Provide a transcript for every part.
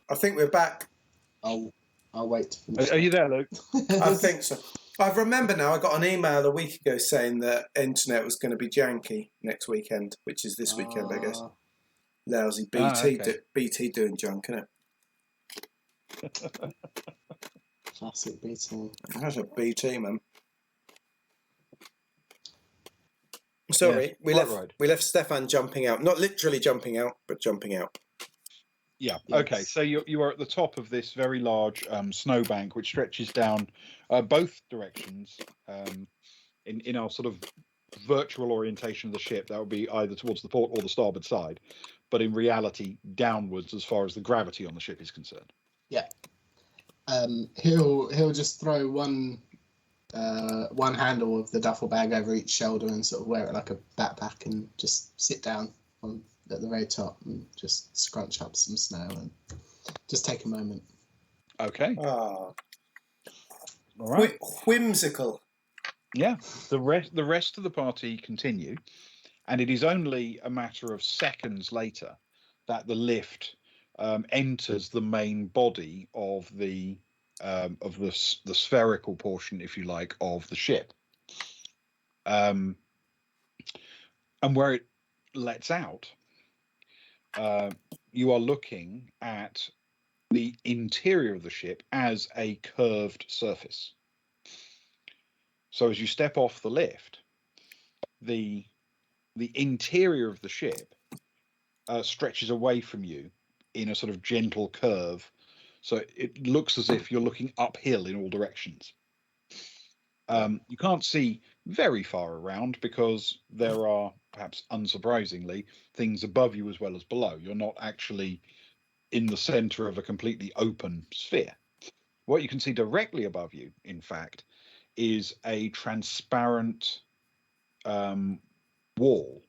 I think we're back. I'll wait to finish. Are you there, Luke? I think so. I remember now. I got an email a week ago saying that internet was going to be janky next weekend, which is this weekend, I guess. Lousy BT, okay. BT doing junk, innit? Classic BT. That's a BT, man. Sorry, Yeah, we left Stefan jumping out. Not literally jumping out, but jumping out. Yeah. Yes. Okay. So you are at the top of this very large snowbank, which stretches down both directions in our sort of virtual orientation of the ship. That would be either towards the port or the starboard side, but in reality, downwards as far as the gravity on the ship is concerned. Yeah. He'll just throw one handle of the duffel bag over each shoulder and sort of wear it like a backpack and just sit down at the very top and just scrunch up some snow and just take a moment. Okay. Ah, All right. whimsical. Yeah. The rest of the party continue, and it is only a matter of seconds later that the lift enters the main body of the spherical portion, if you like, of the ship. And where it lets out, you are looking at the interior of the ship as a curved surface. So as you step off the lift, the interior of the ship stretches away from you in a sort of gentle curve. So it looks as if you're looking uphill in all directions. You can't see very far around because there are, perhaps unsurprisingly, things above you as well as below. You're not actually in the center of a completely open sphere. What you can see directly above you, in fact, is a transparent wall.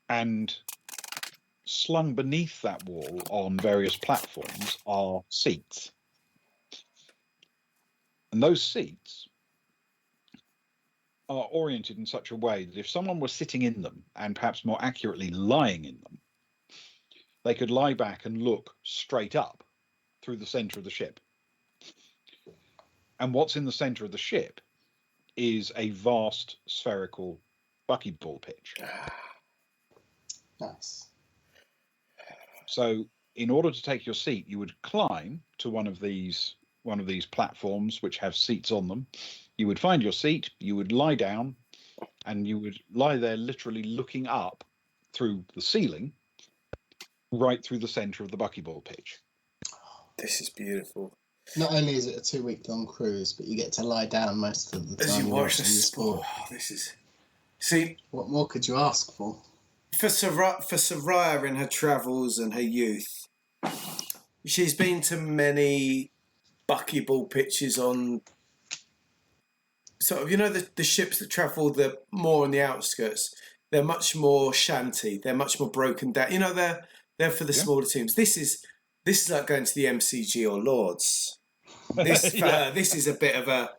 And slung beneath that wall on various platforms are seats. And those seats are oriented in such a way that if someone were sitting in them, and perhaps more accurately lying in them, they could lie back and look straight up through the center of the ship. And what's in the center of the ship is a vast spherical buckyball pitch. Nice. So in order to take your seat, you would climb to one of these platforms which have seats on them. You would find your seat, you would lie down, and you would lie there literally looking up through the ceiling, right through the center of the buckyball pitch. This is beautiful. Not only is it a 2-week-long cruise, but you get to lie down most of the time. As you watch watching the sport. Oh, this is... See... What more could you ask for? For Soraya in her travels and her youth, she's been to many buckyball pitches on sort of, you know, the ships that travel more on the outskirts. They're much more shanty. They're much more broken down. You know, they're for the smaller teams. This is like going to the MCG or Lords. This for her, this is a bit of a...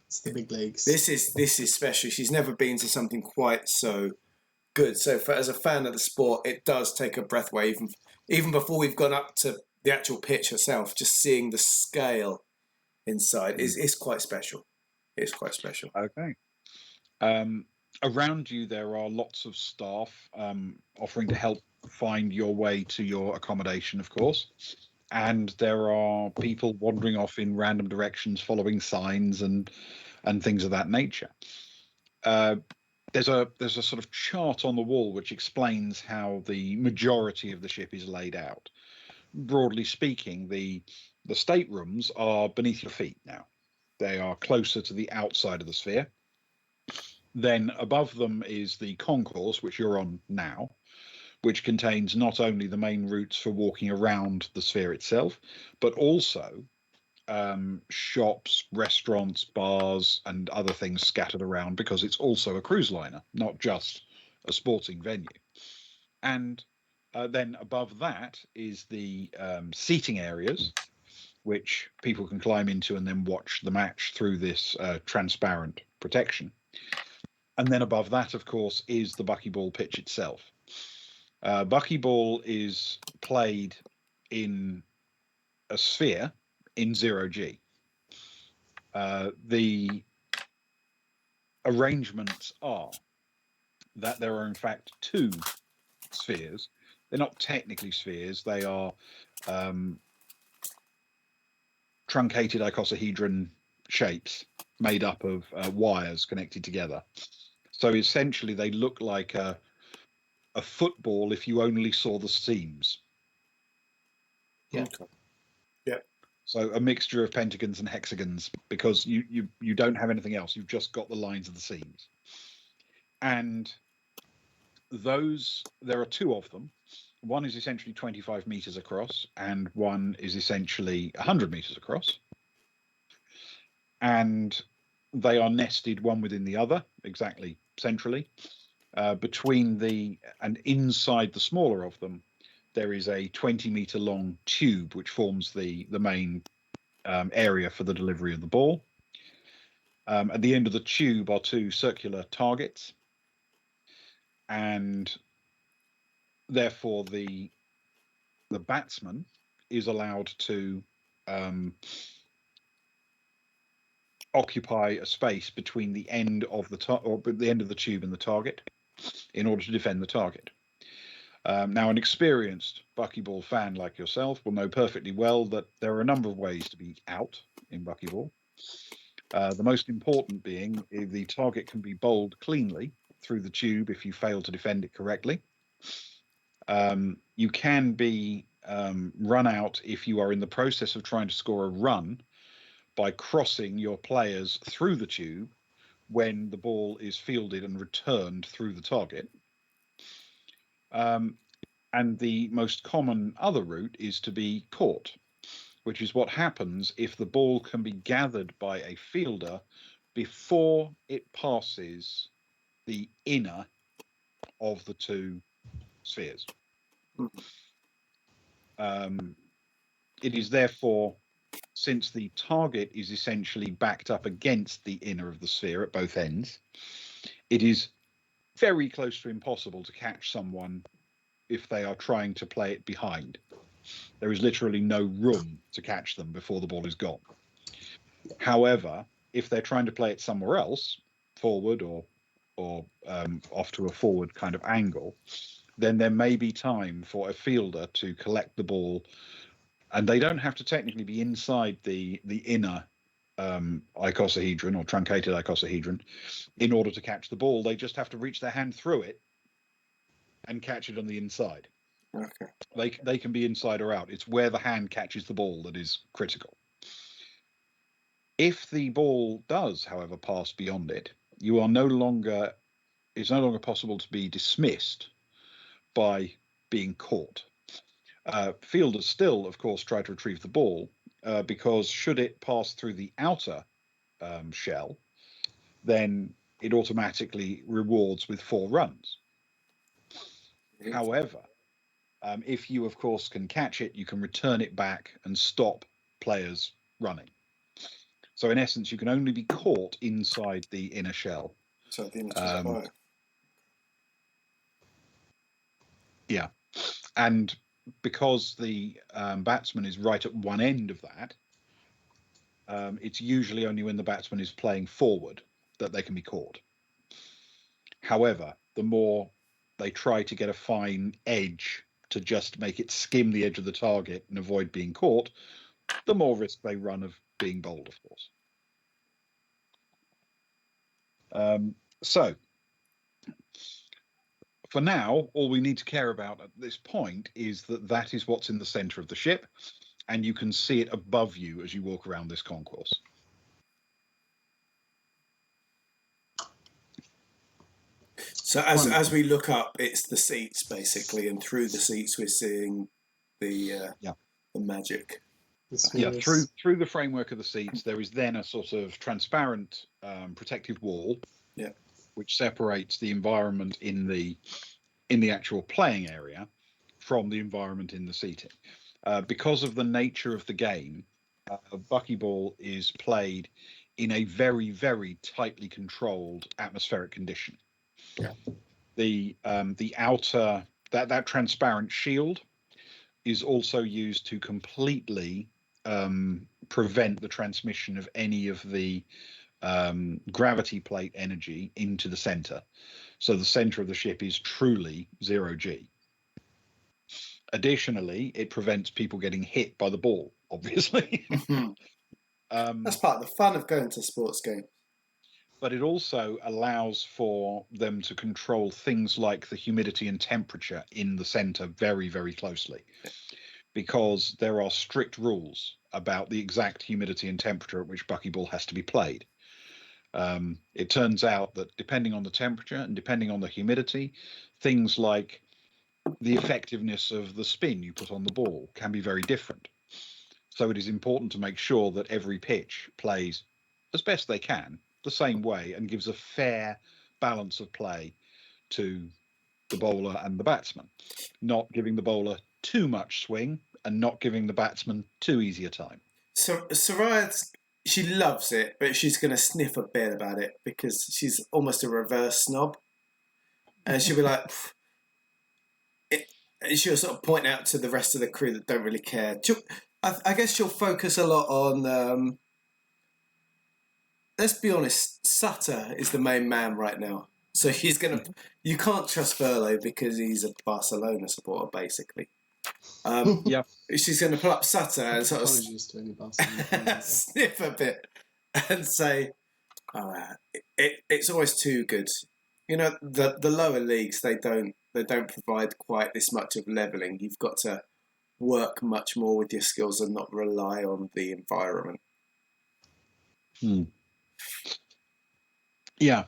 It's the big leagues. This is special. She's never been to something quite so good. So as a fan of the sport, it does take a breath away. Even before we've gone up to the actual pitch herself, just seeing the scale inside is quite special. It's quite special. Okay. Around you, there are lots of staff offering to help find your way to your accommodation, of course. And there are people wandering off in random directions, following signs and things of that nature. There's a sort of chart on the wall which explains how the majority of the ship is laid out. Broadly speaking, the staterooms are beneath your feet now. They are closer to the outside of the sphere. Then above them is the concourse, which you're on now, which contains not only the main routes for walking around the sphere itself, but also shops, restaurants, bars, and other things scattered around, because it's also a cruise liner, not just a sporting venue. And then above that is the seating areas, which people can climb into and then watch the match through this transparent protection. And then above that, of course, is the buckyball pitch itself. Buckyball is played in a sphere in 0G. The arrangements are that there are in fact 2 spheres. They're not technically spheres. They are truncated icosahedron shapes made up of wires connected together. So essentially they look like a football if you only saw the seams. Yeah. Okay. Yeah. So a mixture of pentagons and hexagons, because you don't have anything else. You've just got the lines of the seams. And those, there are 2 of them. One is essentially 25 meters across, and one is essentially 100 meters across. And they are nested one within the other, exactly centrally. Between the and inside the smaller of them, there is a 20-meter long tube which forms the main area for the delivery of the ball. At the end of the tube are 2 circular targets, and therefore the batsman is allowed to occupy a space between the end of the end of the tube and the target in order to defend the target. Now, an experienced buckyball fan like yourself will know perfectly well that there are a number of ways to be out in buckyball. The most important being the target can be bowled cleanly through the tube if you fail to defend it correctly. You can be run out if you are in the process of trying to score a run by crossing your players through the tube when the ball is fielded and returned through the target. And the most common other route is to be caught, which is what happens if the ball can be gathered by a fielder before it passes the inner of the 2 spheres. It is therefore, since the target is essentially backed up against the inner of the sphere at both ends, it is very close to impossible to catch someone if they are trying to play it behind. There is literally no room to catch them before the ball is gone. However, if they're trying to play it somewhere else, forward or off to a forward kind of angle, then there may be time for a fielder to collect the ball, and they don't have to technically be inside the inner icosahedron or truncated icosahedron in order to catch the ball. They just have to reach their hand through it and catch it on the inside. Okay. They can be inside or out. It's where the hand catches the ball that is critical. If the ball does, however, pass beyond it, it's no longer possible to be dismissed by being caught. Fielders still, of course, try to retrieve the ball because should it pass through the outer shell, then it automatically rewards with 4 runs. However, if you, of course, can catch it, you can return it back and stop players running. So in essence, you can only be caught inside the inner shell. So the inner shell. Yeah. And because the batsman is right at one end of that, it's usually only when the batsman is playing forward that they can be caught. However, the more they try to get a fine edge to just make it skim the edge of the target and avoid being caught, the more risk they run of being bowled, of course. So for now, all we need to care about at this point is that is what's in the center of the ship, and you can see it above you as you walk around this concourse. So as we look up, it's the seats basically, and through the seats we're seeing the magic. Yeah, through the framework of the seats, there is then a sort of transparent protective wall, which separates the environment in the actual playing area from the environment in the seating. Because of the nature of the game, buckyball is played in a very, very tightly controlled atmospheric condition. The outer that transparent shield is also used to completely prevent the transmission of any of the gravity plate energy into the center. So the center of the ship is truly 0G. Additionally, it prevents people getting hit by the ball, obviously. That's part of the fun of going to sports games. But it also allows for them to control things like the humidity and temperature in the center very, very closely, because there are strict rules about the exact humidity and temperature at which buckyball has to be played. It turns out that depending on the temperature and depending on the humidity, things like the effectiveness of the spin you put on the ball can be very different. So it is important to make sure that every pitch plays as best they can the same way and gives a fair balance of play to the bowler and the batsman, not giving the bowler too much swing and not giving the batsman too easy a time. So Soraya, she loves it, but she's going to sniff a bit about it because she's almost a reverse snob. And she'll be like, she'll sort of point out to the rest of the crew that don't really care. I guess she'll focus a lot on, let's be honest, Sutter is the main man right now. So he's going to, you can't trust Furlow because he's a Barcelona supporter, basically. Yeah. She's going to pull up Sutter and sort of Apologies to any Barcelona fans. sniff a bit and say, it's always too good. You know, the lower leagues, they don't provide quite this much of levelling. You've got to work much more with your skills and not rely on the environment. Yeah.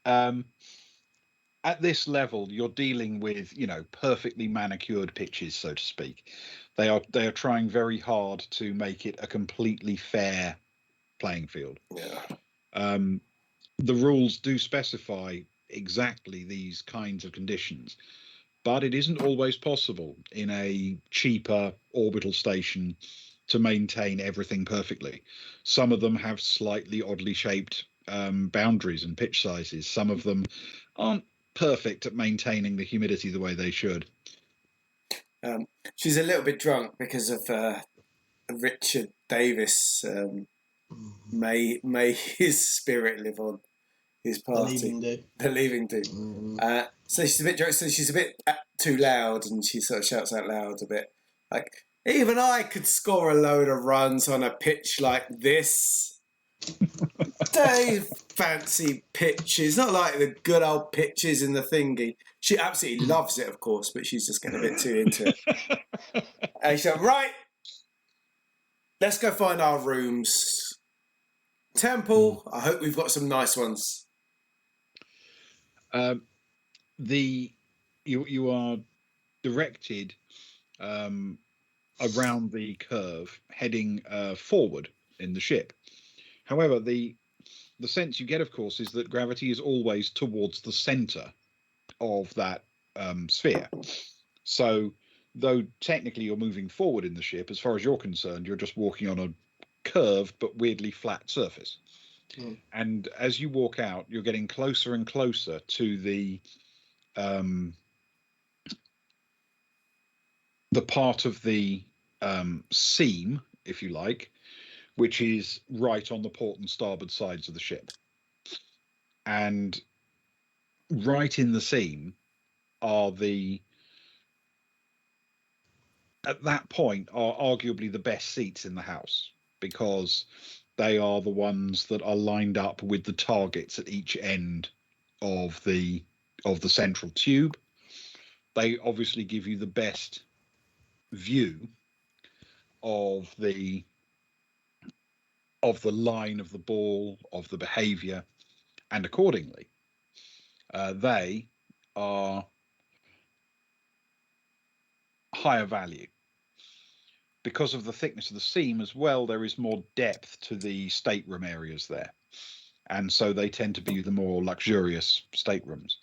At this level, you're dealing with, perfectly manicured pitches, so to speak. They are trying very hard to make it a completely fair playing field. Yeah. The rules do specify exactly these kinds of conditions, but it isn't always possible in a cheaper orbital station to maintain everything perfectly. Some of them have slightly oddly shaped boundaries and pitch sizes. Some of them aren't perfect at maintaining the humidity the way they should. She's a little bit drunk because of Richard Davis. May his spirit live on his party. The leaving do. So she's a bit drunk. So she's a bit too loud, and she sort of shouts out loud a bit, like, "Even I could score a load of runs on a pitch like this." Dave fancy pitches, not like the good old pitches in the thingy. She absolutely loves it, of course, but she's just getting a bit too into it. And she's like, right, let's go find our rooms. Temple, I hope we've got some nice ones. You are directed around the curve, heading forward in the ship. However, the sense you get, of course, is that gravity is always towards the center of that sphere. So, though technically you're moving forward in the ship, as far as you're concerned, you're just walking on a curved but weirdly flat surface. And as you walk out, you're getting closer and closer to the part of the seam, if you like, which is right on the port and starboard sides of the ship. And right in the seam are at that point, are arguably the best seats in the house, because they are the ones that are lined up with the targets at each end of the central tube. They obviously give you the best view of the line of the ball, of the behavior, and accordingly, they are higher value. Because of the thickness of the seam as well, there is more depth to the stateroom areas there. And so they tend to be the more luxurious staterooms.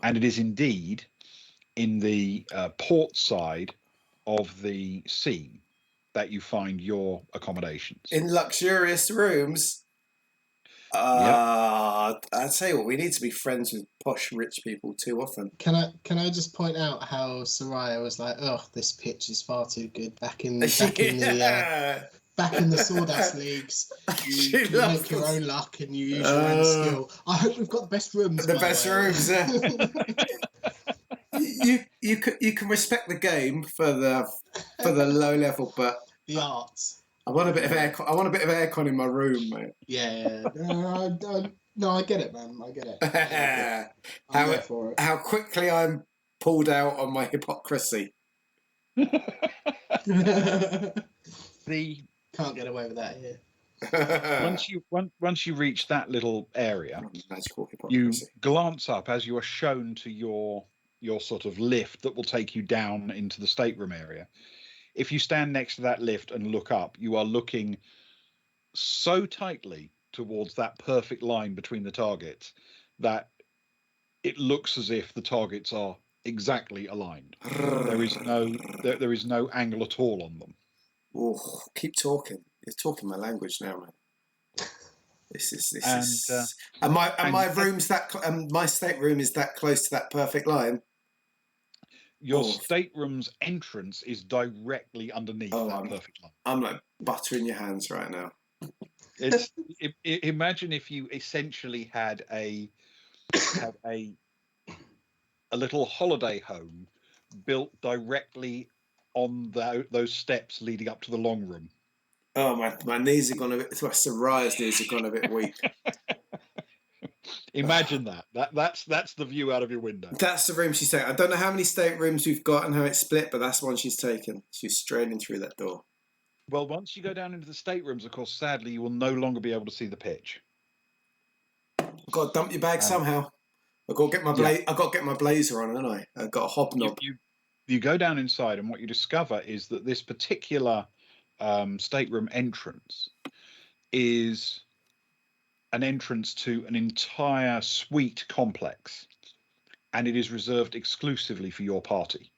And it is indeed in the port side of the seam that you find your accommodations. In luxurious rooms? I'd say we need to be friends with posh rich people too often. Can I just point out how Soraya was like, "Oh, this pitch is far too good." Back in the Sawdust leagues, you make your own luck and you use your own skill. I hope we've got the best rooms. The best rooms. You can respect the game for the low level, but the arts. I want a bit of aircon in my room, mate. Yeah. No, I get it, man. I get it. I'm there for it. How quickly I'm pulled out on my hypocrisy. Can't get away with that here. Once you reach that little area, you glance up as you are shown to your sort of lift that will take you down into the stateroom area. If you stand next to that lift and look up, you are looking so tightly towards that perfect line between the targets that it looks as if the targets are exactly aligned. There is no angle at all on them. Oh, keep talking. You're talking my language now, man. My room's my stateroom is that close to that perfect line. Your stateroom's entrance is directly underneath that perfect line. I'm like butter in your hands right now. Imagine if you essentially had a little holiday home built directly on those steps leading up to the long room. Oh, my knees are gone a bit. Soraya's knees have gone a bit weak. Imagine that's the view out of your window. That's the room she's taking. I don't know how many staterooms we've got and how it's split, but that's one she's taken. She's straining through that door. Well, once you go down into the staterooms, of course, sadly, you will no longer be able to see the pitch. I've got to dump your bag somehow. I've got to get my blazer on, haven't I? I've got a hobnob. You go down inside, and what you discover is that this particular stateroom entrance is an entrance to an entire suite complex, and it is reserved exclusively for your party.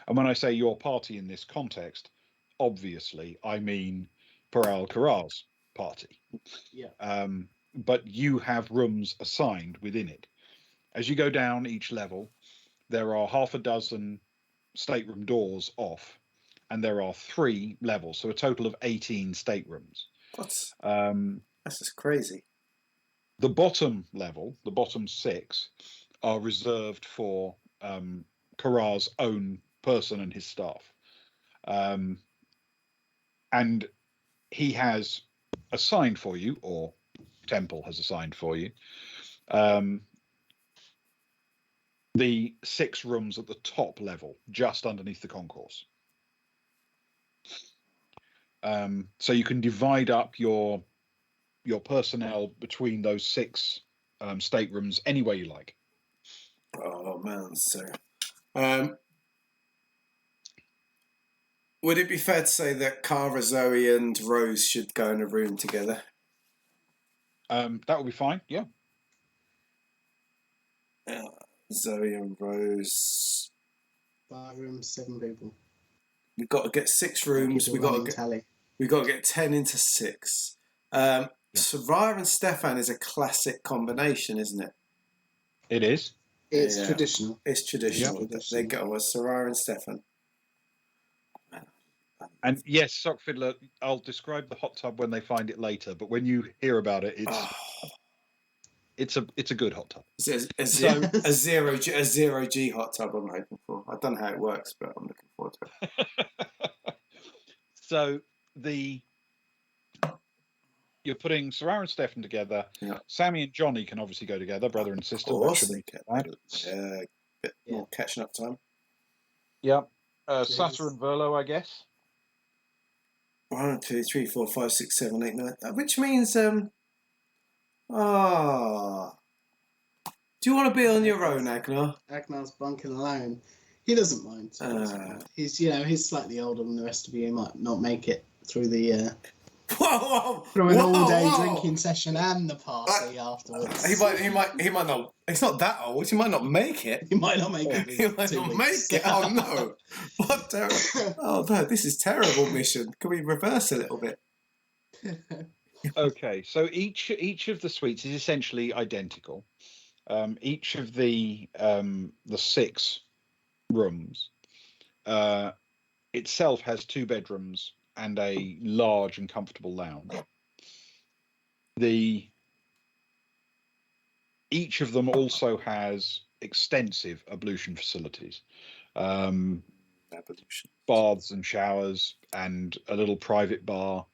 And when I say your party in this context, obviously I mean Paral Karal's party. Yeah. But you have rooms assigned within it. As you go down each level, there are half a dozen stateroom doors off, and there are 3 levels, so a total of 18 staterooms. That's just crazy. The bottom level, the bottom 6, are reserved for Karar's own person and his staff. And he has assigned for you, or Temple has assigned for you, the 6 rooms at the top level, just underneath the concourse. So you can divide up your personnel between those 6 staterooms any way you like. Oh man, so would it be fair to say that Cara, Zoe, and Rose should go in a room together? That would be fine. Yeah. Zoe and Rose. 5 rooms, 7 people. We've got to get 6 rooms. We've got to get 10 into 6. Soraya and Stefan is a classic combination, isn't it? It is. It's traditional. It's traditional. Yeah. They go as Soraya and Stefan. And yes, Sock Fiddler, I'll describe the hot tub when they find it later, but when you hear about it, it's a good hot tub. A zero G hot tub I'm hoping for. I don't know how it works, but I'm looking forward to it. So you're putting Soraya and Stefan together. Yeah. Sammy and Johnny can obviously go together, brother and sister. Of course, bit more catching up time. Yeah. Sutter and Verlo, I guess. 1, 2, 3, 4, 5, 6, 7, 8, 9. Which means, do you want to be on your own, Agnar? Agnar's bunking alone. He doesn't mind. He's slightly older than the rest of you. He might not make it through the through an all-day drinking session and the party afterwards. He might not. He's not that old. He might not make it. He might not make it. He might not make it. Oh no! What? Oh no! This is terrible mission. Can we reverse a little bit? Okay, so each of the suites is essentially identical. Each of the 6 rooms itself has 2 bedrooms and a large and comfortable lounge. Each of them also has extensive ablution facilities, baths and showers, and a little private bar.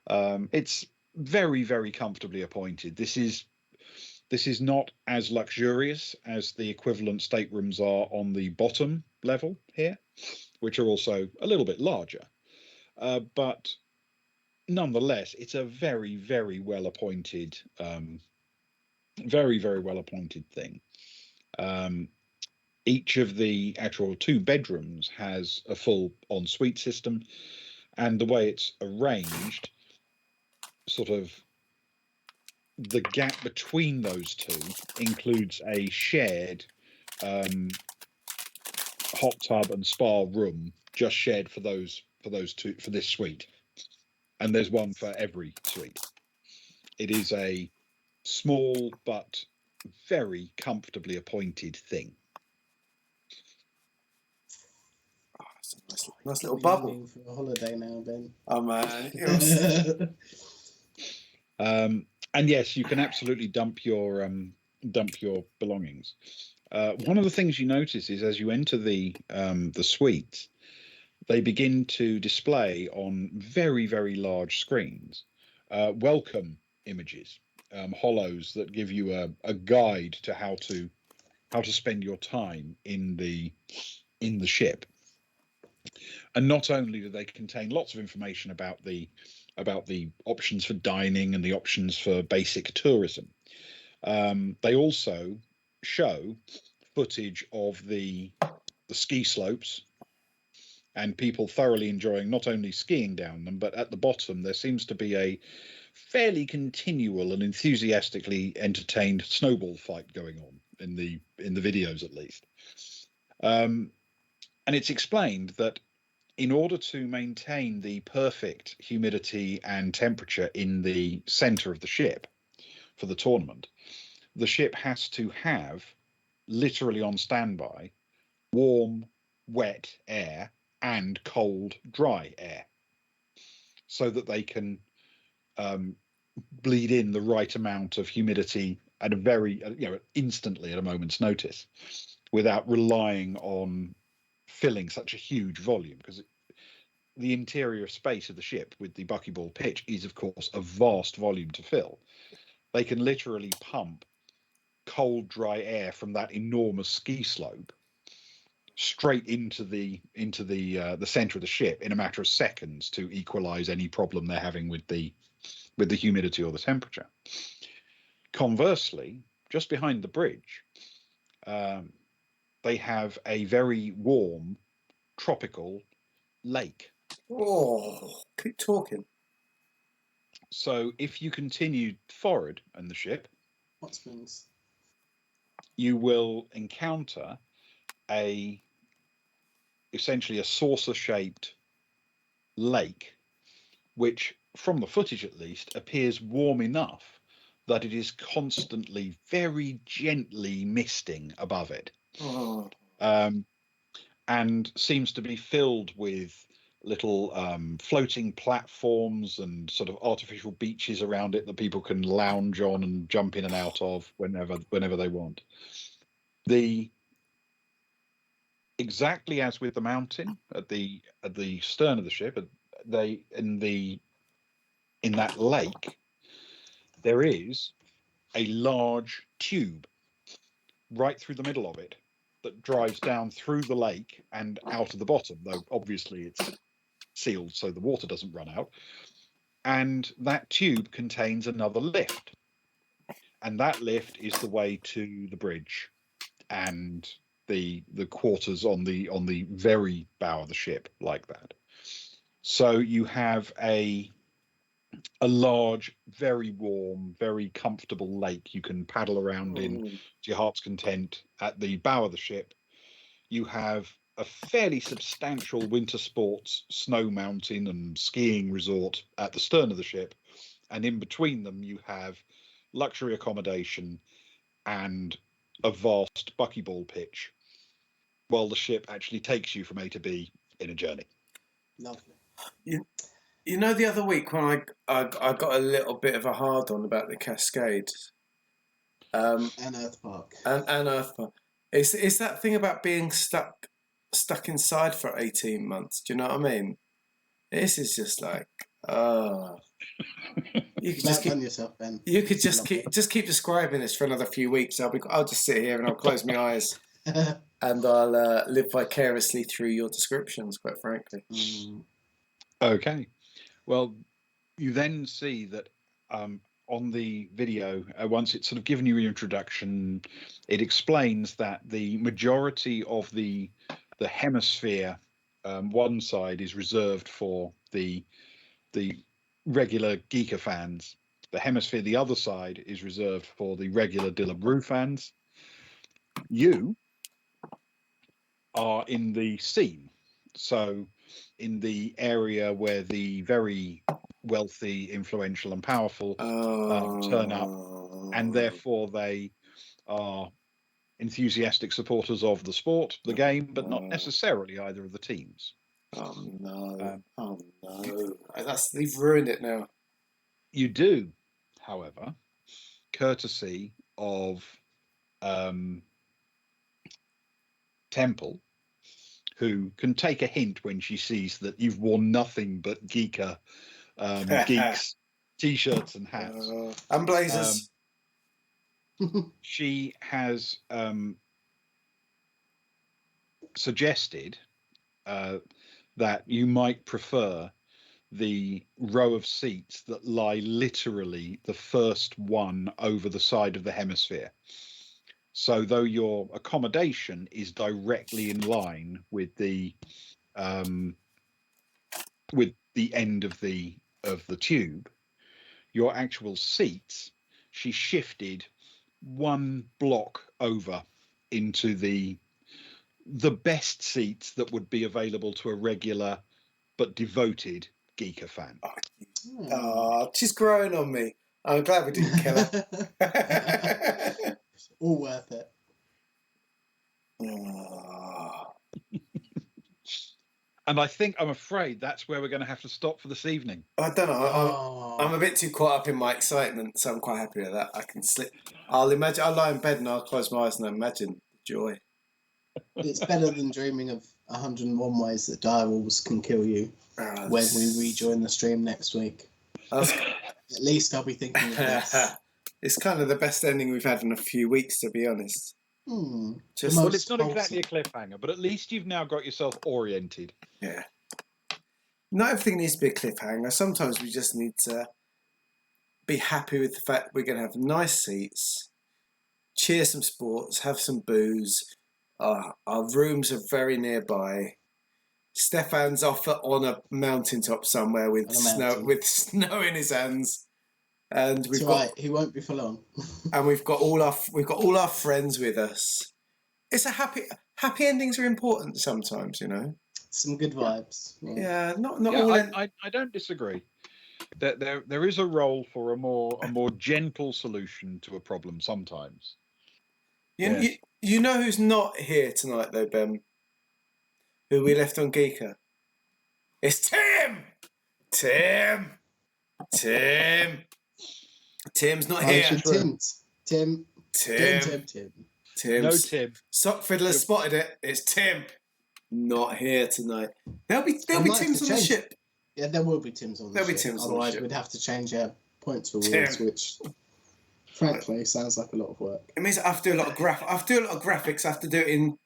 It's very, very comfortably appointed. This is not as luxurious as the equivalent staterooms are on the bottom level here, which are also a little bit larger. But nonetheless, it's a very, very well appointed, very, very well appointed thing. Each of the actual 2 bedrooms has a full ensuite system, and the way it's arranged, sort of the gap between those 2 includes a shared hot tub and spa room, just shared for those 2 for this suite, and there's one for every suite. It is a small but very comfortably appointed thing. Oh, it's a nice little You're bubble. longing for a holiday now, Ben. Oh man, and yes, you can absolutely dump your belongings. One of the things you notice is as you enter the suite, they begin to display on very, very large screens welcome images, hollows that give you a guide to how to spend your time in the ship. And not only do they contain lots of information about the options for dining and the options for basic tourism, they also show footage of the ski slopes and people thoroughly enjoying not only skiing down them, but at the bottom there seems to be a fairly continual and enthusiastically entertained snowball fight going on in the videos, at least. And it's explained that in order to maintain the perfect humidity and temperature in the center of the ship for the tournament, the ship has to have, literally on standby, warm, wet air and cold, dry air, so that they can bleed in the right amount of humidity at a very, instantly at a moment's notice, without relying on filling such a huge volume, because the interior space of the ship with the buckyball pitch is, of course, a vast volume to fill. They can literally pump cold, dry air from that enormous ski slope straight into the center of the ship in a matter of seconds to equalize any problem they're having with the humidity or the temperature. Conversely, just behind the bridge, they have a very warm tropical lake. Oh, keep talking. So if you continue forward in the ship, Hot springs. you will encounter essentially a saucer-shaped lake, which, from the footage at least, appears warm enough that it is constantly, very gently misting above it. Oh. And seems to be filled with little floating platforms and sort of artificial beaches around it that people can lounge on and jump in and out of whenever they want. Exactly as with the mountain at the stern of the ship, in that lake there is a large tube right through the middle of it that drives down through the lake and out of the bottom, though obviously it's sealed so the water doesn't run out. And that tube contains another lift, and that lift is the way to the bridge and the quarters on the very bow of the ship, like that. So you have a large, very warm, very comfortable lake you can paddle around in to your heart's content at the bow of the ship. You have a fairly substantial winter sports snow mountain and skiing resort at the stern of the ship, and in between them you have luxury accommodation and a vast buckyball pitch, while the ship actually takes you from A to B in a journey. Lovely. You know, the other week when I got a little bit of a hard on about the Cascades, And Earth Park. and Earth Park. It's that thing about being stuck inside for 18 months. Do you know what I mean? This is just like, you could just keep yourself, Ben. You could just keep describing this for another few weeks. I'll just sit here and I'll close my eyes and I'll live vicariously through your descriptions. Quite frankly. Okay. Well, you then see that on the video, once it's sort of given you an introduction, it explains that the majority of the hemisphere, one side is reserved for the regular Giikur fans. The hemisphere, the other side, is reserved for the regular Dillabrew fans. You are in the seam, so in the area where the very wealthy, influential, and powerful turn up, and therefore they are enthusiastic supporters of the sport, the game, but not necessarily either of the teams. Oh no! They've ruined it now. You do, however, courtesy of Temple, who can take a hint when she sees that you've worn nothing but Giikur geeks t-shirts and hats and blazers. She has suggested that you might prefer the row of seats that lie literally the first one over the side of the hemisphere. So though your accommodation is directly in line with the end of the tube, your actual seats, she shifted one block over into the best seats that would be available to a regular but devoted Giikur fan. She's growing on me. I'm glad we didn't kill her. It's all worth it. And I'm afraid that's where we're going to have to stop for this evening. I don't know. I'm a bit too caught up in my excitement, so I'm quite happy with that. I can slip. I'll lie in bed and I'll close my eyes and imagine joy. It's better than dreaming of 101 ways that direwolves can kill you when we rejoin the stream next week. At least I'll be thinking of this. It's kind of the best ending we've had in a few weeks, to be honest. Well, it's not exactly a cliffhanger, but at least you've now got yourself oriented. Yeah. Not everything needs to be a cliffhanger. Sometimes we just need to be happy with the fact we're going to have nice seats, cheer some sports, have some booze. Our rooms are very nearby. Stefan's off on a mountaintop somewhere with snow in his hands, and he won't be for long. And we've got all our friends with us. It's a happy endings are important sometimes, you know. Some good vibes. Yeah, not all. I don't disagree. There is a role for a more gentle solution to a problem sometimes. You know who's not here tonight though, Ben? Who we left on Giikur? It's Tim! Tim's not here. Tim. No Tim. Sock Fiddler spotted it. It's Tim. Not here tonight. There'll be Tims on the ship. Yeah, there will be Tims on the ship. Otherwise, we'd have to change our points rewards, which, frankly, sounds like a lot of work. It means I have to do a lot of graphics. I have to do it in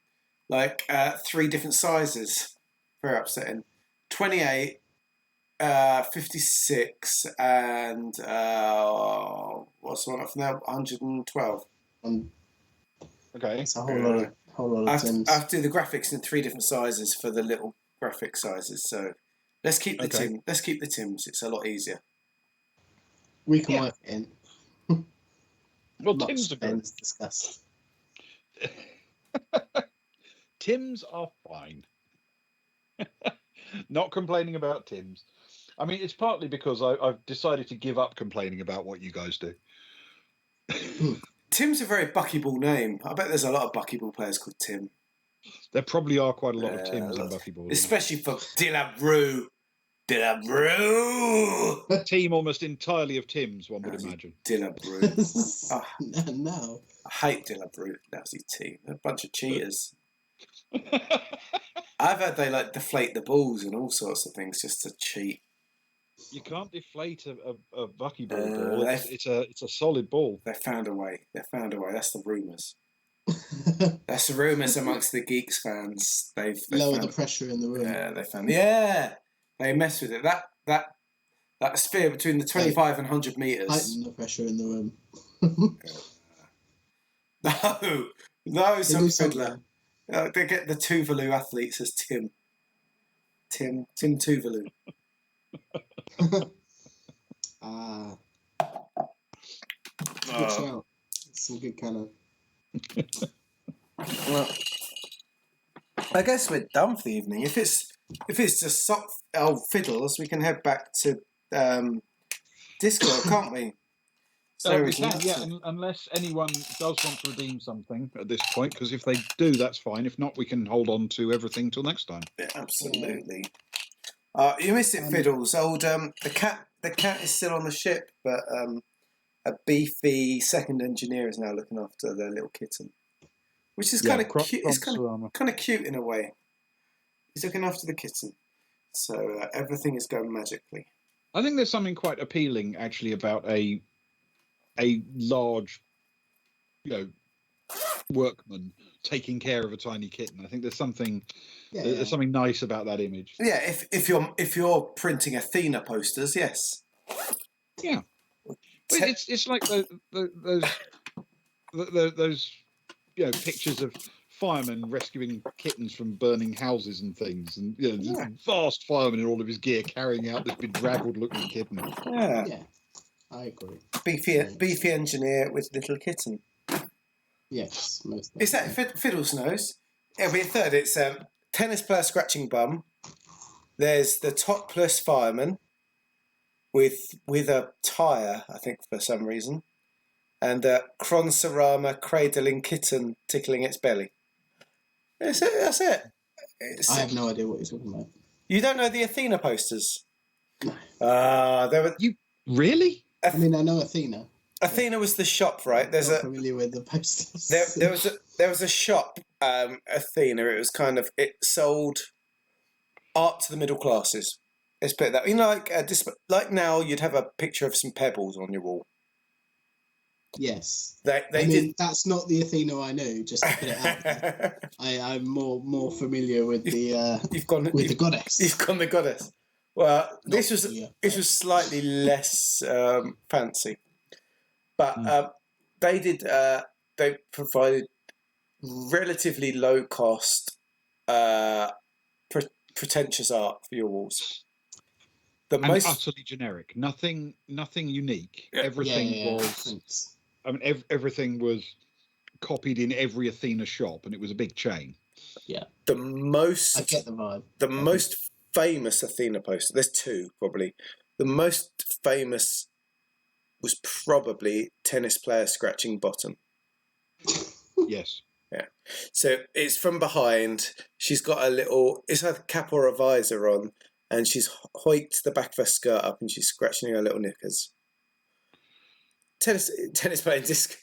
like 3 different sizes. Very upsetting. 28, 56, and what's the one up from there? 112. Okay. It's a whole lot of Tims. I have to do the graphics in 3 different sizes for the little graphic sizes. So let's keep the Tim. Let's keep the Tims. It's a lot easier. We can work it in. Well, Tims are good. Discussed. Tims are fine. Not complaining about Tims. I mean, it's partly because I've decided to give up complaining about what you guys do. Tim's a very buckyball name. I bet there's a lot of buckyball players called Tim. There probably are quite a lot of Tims in buckyball. Especially for Dillabrew. Dillabrew! A team almost entirely of Tims, one would imagine. Dillabrew. No. I hate Dillabrew. Lousy team. They're a bunch of cheaters. I've heard they like deflate the balls and all sorts of things just to cheat. You can't deflate a buckyball ball. It's a solid ball. They found a way. That's the rumours. That's the rumours amongst the Geeks fans. They've lower the pressure in the room. Yeah, they mess with it. That sphere between the 25 and 100 metres. Heighten the pressure in the room. No, some fiddler. They get the Tuvalu athletes as Tim Tuvalu. Good shout. Some good canon. Well, I guess we're done for the evening. If it's just fiddles, we can head back to Discord, can't we? We can, yeah, unless anyone does want to redeem something at this point, because if they do, that's fine. If not, we can hold on to everything till next time. Yeah, absolutely. You missed it, Fiddles. The cat is still on the ship, but a beefy second engineer is now looking after their little kitten, which is kind of cute. It's kind of cute in a way. He's looking after the kitten, so everything is going magically. I think there's something quite appealing, actually, about a large, workman taking care of a tiny kitten. I think there's something nice about that image. Yeah, if you're printing Athena posters, yes. Yeah, it's like those pictures of firemen rescuing kittens from burning houses and things, and vast fireman in all of his gear carrying out this bedraggled-looking kitten. Yeah, I agree. Beefy engineer with little kitten. Yes, most. Is that Fiddles knows? It'll be a third. It's tennis player scratching bum. There's the topless fireman with a tyre, I think, for some reason, and Kron Sarama cradling kitten tickling its belly. That's it. I have no idea what you're talking about. You don't know the Athena posters? No. You really? I mean, I know Athena. Athena was the shop, right? I'm not familiar with the posters. There was a shop, Athena. It was it sold art to the middle classes. Let's put it that. Like now, you'd have a picture of some pebbles on your wall. Yes. They did. That's not the Athena I know. Just to put it out there. I'm more familiar with the goddess. You've gone the goddess. Well, this was slightly less fancy, but they provided relatively low cost, pretentious art for your walls. Utterly generic, nothing unique. Yeah. Everything was. I mean, everything was copied in every Athena shop, and it was a big chain. Yeah. I get the vibe. The most famous Athena poster. There's two probably. The most famous was probably tennis player scratching bottom. Yes. Yeah. So it's from behind. She's got it's either cap or a visor on, and she's hoiked the back of her skirt up, and she's scratching her little knickers. Tennis player disc.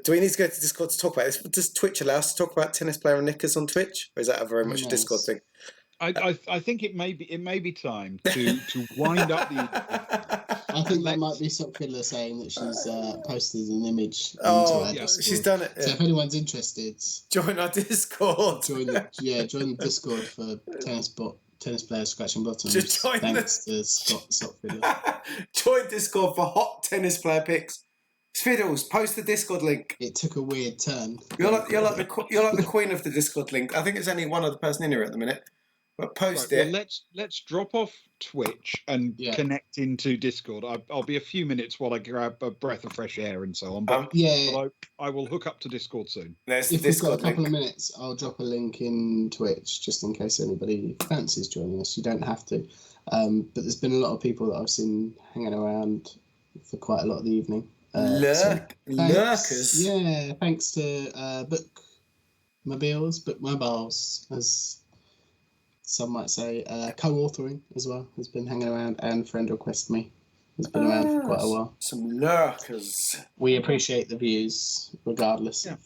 Do we need to go to Discord to talk about this? Does Twitch allow us to talk about tennis player and knickers on Twitch, or is that a very much a Discord thing? I think it may be time to wind up the. I think that might be Sock Fiddler saying that she's posted an image. She's done it. Yeah. So if anyone's interested, join our Discord. Join the Discord for tennis players scratching bottoms. Just join thanks to Sock Fiddler. Join Discord for hot tennis player pics. Fiddles, post the Discord link. It took a weird turn. You're like the queen of the Discord link. I think there's only one other person in here at the minute. But post Right, it. well, let's drop off Twitch and connect into Discord. I'll be a few minutes while I grab a breath of fresh air and so on. But I will hook up to Discord soon. There's If the we've got a Discord couple link. of minutes, I'll drop a link in Twitch just in case anybody fancies joining us. You don't have to. But there's been a lot of people that I've seen hanging around for quite a lot of the evening. Lurkers. Yeah, thanks to Bookmobiles, as some might say, co-authoring as well, has been hanging around, and Friend Request Me has been around for quite a while. Some lurkers. We appreciate the views, regardless of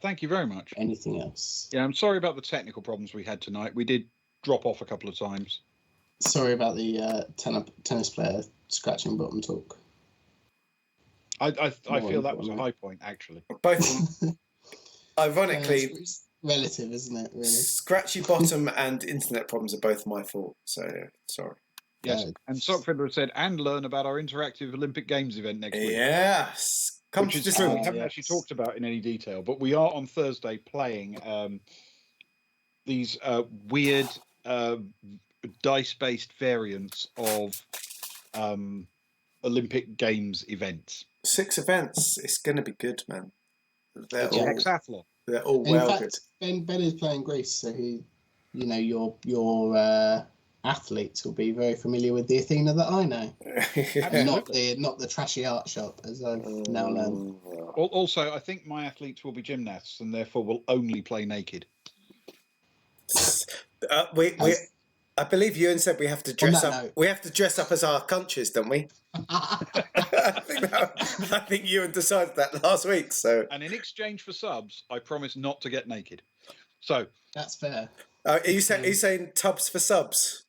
thank you very much. anything else. Yeah, I'm sorry about the technical problems we had tonight. We did drop off a couple of times. Sorry about the tennis player scratching bottom talk. I feel that was a high point, actually. Both, ironically, it's relative, isn't it? Really. Scratchy bottom and internet problems are both my fault. So sorry. Yes, and Sockfiddler said, and learn about our interactive Olympic Games event next week. Yes, which is true. We haven't actually talked about in any detail, but we are on Thursday playing these weird dice-based variants of Olympic Games events. 6 events. It's going to be good, man. It's hexathlon. They're all good. Ben is playing Greece, so your athletes will be very familiar with the Athena that I know. not the trashy art shop, as I've now learned. Also, I think my athletes will be gymnasts and therefore will only play naked. I believe Ewan said we have to dress up. We have to dress up as our countries, don't we? I think Ewan decided that last week. So, and in exchange for subs, I promise not to get naked. So that's fair. Are you saying tubs for subs?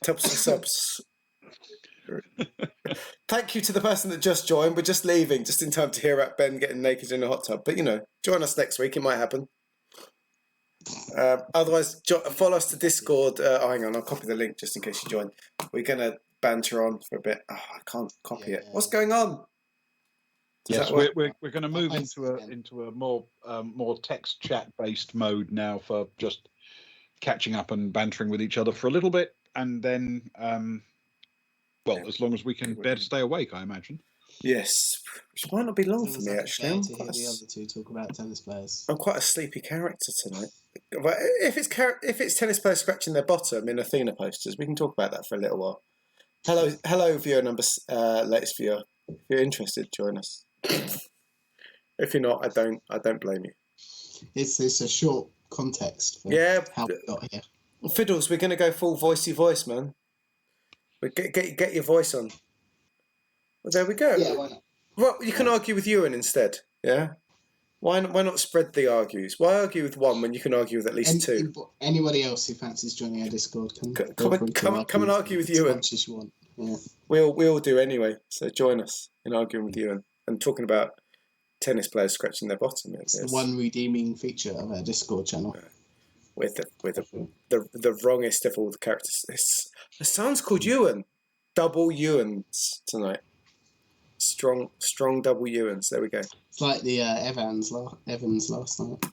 Tubs for subs. Thank you to the person that just joined. We're just leaving, just in time to hear about Ben getting naked in a hot tub. But join us next week. It might happen. Otherwise, follow us to Discord. Hang on, I'll copy the link just in case you join. We're gonna banter on for a bit. Oh, I can't copy it. What's going on? Yes, we're going to move into a more text chat based mode now for just catching up and bantering with each other for a little bit, and then as long as we can bear to stay awake, I imagine. Yes, which might not be long for me actually. To hear the other two talk about tennis players. I'm quite a sleepy character tonight. But if it's tennis players scratching their bottom in Athena posters, we can talk about that for a little while. Hello, viewer number latest viewer. If you're interested, join us. If you're not, I don't blame you. It's a short context for how we got here. Fiddles, we're going to go full voicey voice, man. Get your voice on. Well, there we go. Yeah, why not? Well, you can argue with Ewan instead. Yeah. Why not spread the argues? Why argue with one when you can argue with at least two? Anybody else who fancies joining our Discord can come and argue with Ewan. As much as you want. Yeah. We all do anyway. So join us in arguing with Ewan and talking about tennis players scratching their bottom. It's the one redeeming feature of our Discord channel. With the wrongest of all the characters. The son's called Ewan. Double Ewans tonight. Strong double Ewans. There we go. It's like the Evans last night.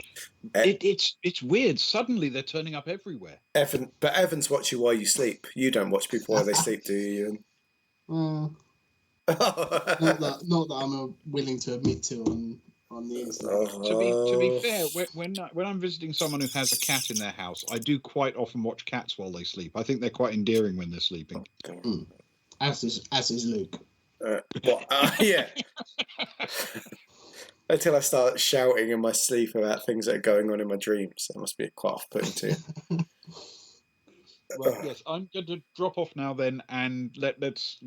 It's weird. Suddenly they're turning up everywhere. But Evans watch you while you sleep. You don't watch people while they sleep, do you, Ewan? Not that I'm willing to admit to on the internet. To be fair, when I'm visiting someone who has a cat in their house, I do quite often watch cats while they sleep. I think they're quite endearing when they're sleeping. As is Luke. Yeah. Until I start shouting in my sleep about things that are going on in my dreams. That must be quite off-putting too. Well, yes, I'm going to drop off now then, and let's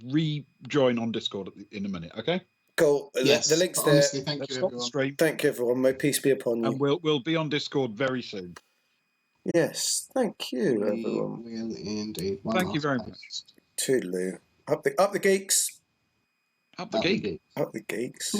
rejoin on Discord in a minute, okay? Cool. Yes, the link's there. Honestly, thank you, everyone. Thank you, everyone. May peace be upon you. And we'll be on Discord very soon. Yes, thank you, everyone. We will indeed. Thank you very much. Toodaloo. Up the geeks. Up the geek. Up the geeks.